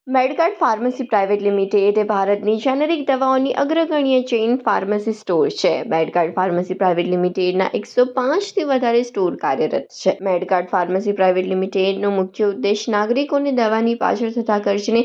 મેડગાર્ડ pharmacy private limited એ ભારતની generic દવાઓની અગ્રગણ્ય chain pharmacy store છે. મેડગાર્ડ ફાર્મસી પ્રાઇવેટ લિમિટેડના 105થી વધારે સ્ટોર કાર્યરત છે. મેડગાર્ડ ફાર્મસી પ્રાઇવેટ લિમિટેડનો મુખ્ય ઉદ્દેશ નાગરિકોને દવાની પાછળ થતા ખર્ચને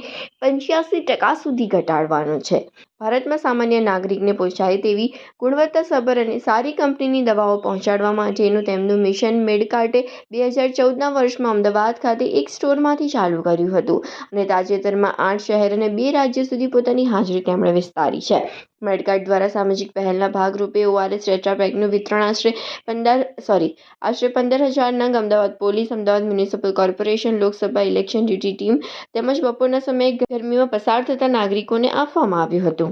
85% સુધી ઘટાડવાનો છે. ભારતમાં સામાન્ય નાગરિકને પોસાય તેવી ગુણવત્તાસભર અને સારી કંપનીની દવાઓ પહોંચાડવા માટેનું તેમનું મિશન મેડગાર્ડે 2014ના વર્ષમાં અમદાવાદ ખાતે એક સ્ટોરમાંથી ચાલુ કર્યું હતું અને તાજેતરમાં 8 શહેર અને 2 રાજ્યો સુધી પોતાની હાજરી તેમણે વિસ્તારી છે. મેડગાર્ડ દ્વારા સામાજિક પહેલના ભાગરૂપે ORS ટેટ્રાપેકનું વિતરણ આશરે 15,000 નંગ Ahmedabad police, Ahmedabad municipal corporation, Lok Sabha election duty team તેમજ બપોરના સમયે ગરમીમાં પસાર થતા નાગરિકોને આપવામાં આવ્યું હતું.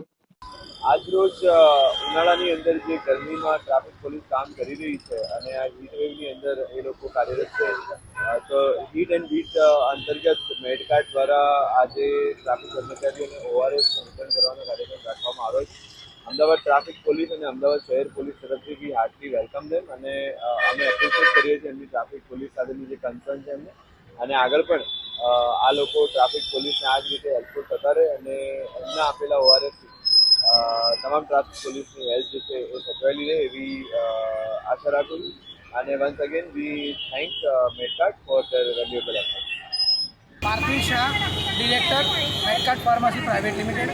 આજરોજ ઉનાળાની અંદર જે ગરમીમાં ટ્રાફિક પોલીસ કામ કરી રહી છે અને આ હીટ વેવની અંદર એ લોકો કાર્યરત છે, તો હીટ એન્ડ બીટ અંતર્ગત મેડગાર્ડ દ્વારા આજે ટ્રાફિક કર્મચારીઓને ORS વિતરણ કરવાનો કાર્યક્રમ રાખવામાં આવ્યો છે. અમદાવાદ ટ્રાફિક પોલીસ અને અમદાવાદ શહેર પોલીસ તરફથી બી હાર્ટલી વેલકમ દેમ અને અમે એપ્રિશિએટ કરીએ છીએ એમની ટ્રાફિક પોલીસ સાથેની જે કન્સર્ન છે એમને, અને આગળ પણ આ લોકો ટ્રાફિક પોલીસને આ જ રીતે હેલ્પફુલ થતા રહે અને એમના આપેલા ORS તમામ ટ્રાફિક પોલીસની હેલ્પ જે છે એ સચવાયેલી રહે એવી આશા રાખું છું. અને once again we thank Medguard for their valuable effort. Parthiv Shah, director, Medguard pharmacy private limited.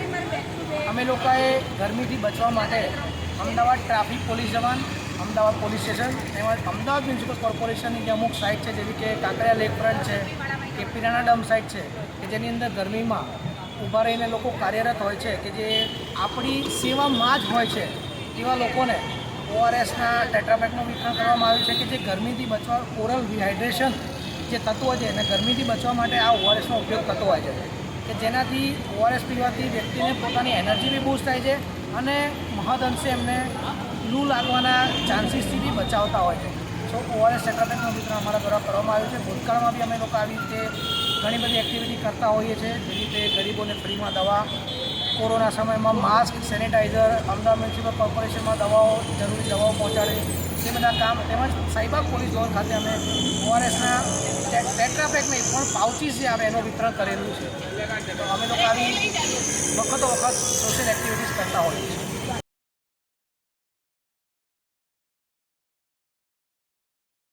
અમે લોકોએ ગરમીથી બચવા માટે અમદાવાદ ટ્રાફિક પોલીસ જવાન, અમદાવાદ પોલીસ સ્ટેશન તેમજ અમદાવાદ મ્યુનિસિપલ કોર્પોરેશનની જે અમુક સાઇટ છે, જેવી કે કાંકરિયા લેક ફ્રન્ટ છે કે પિરાણા ડમ સાઇટ છે, કે જેની અંદર ગરમીમાં ઊભા રહીને લોકો કાર્યરત હોય છે, કે જે આપણી સેવામાં જ હોય છે, એવા લોકોને ORSના ટેટ્રાપેકનું વિતરણ કરવામાં આવ્યું છે, કે જે ગરમીથી બચવા ઓરલ રિહાઇડ્રેશન જે તત્વો છે અને ગરમીથી બચવા માટે આ ORSનો ઉપયોગ થતો હોય છે, કે જેનાથી ORS પીવાથી વ્યક્તિને પોતાની એનર્જી બી બૂસ્ટ થાય છે અને મહદઅંશે એમને લૂ લાગવાના ચાન્સીસથી બી બચાવતા હોય છે. સો ORS ટેટ્રાપેકનું વિતરણ અમારા દ્વારા કરવામાં આવ્યું છે. ભૂતકાળમાં બી અમે લોકો આવી રીતે ઘણી બધી એક્ટિવિટી કરતા હોઈએ છીએ, જેવી રીતે ગરીબોને ફ્રીમાં દવા, કોરોના સમયમાં માસ્ક, સેનિટાઈઝર, અમદાવાદ મ્યુનિસિપલ કોર્પોરેશનમાં દવાઓ, જરૂરી દવાઓ પહોંચાડે, તે બધા કામ તેમજ સાઈબાગ પોલીસ ઝોન ખાતે અમે ORSના ટેટ્રાપેક નહીં પણ પાઉચીસ જે આવે એનું વિતરણ કરેલું છે. તો અમે લોકો આવી વખતો વખત સોશિયલ એક્ટિવિટીઝ કરતા હોઈએ છીએ.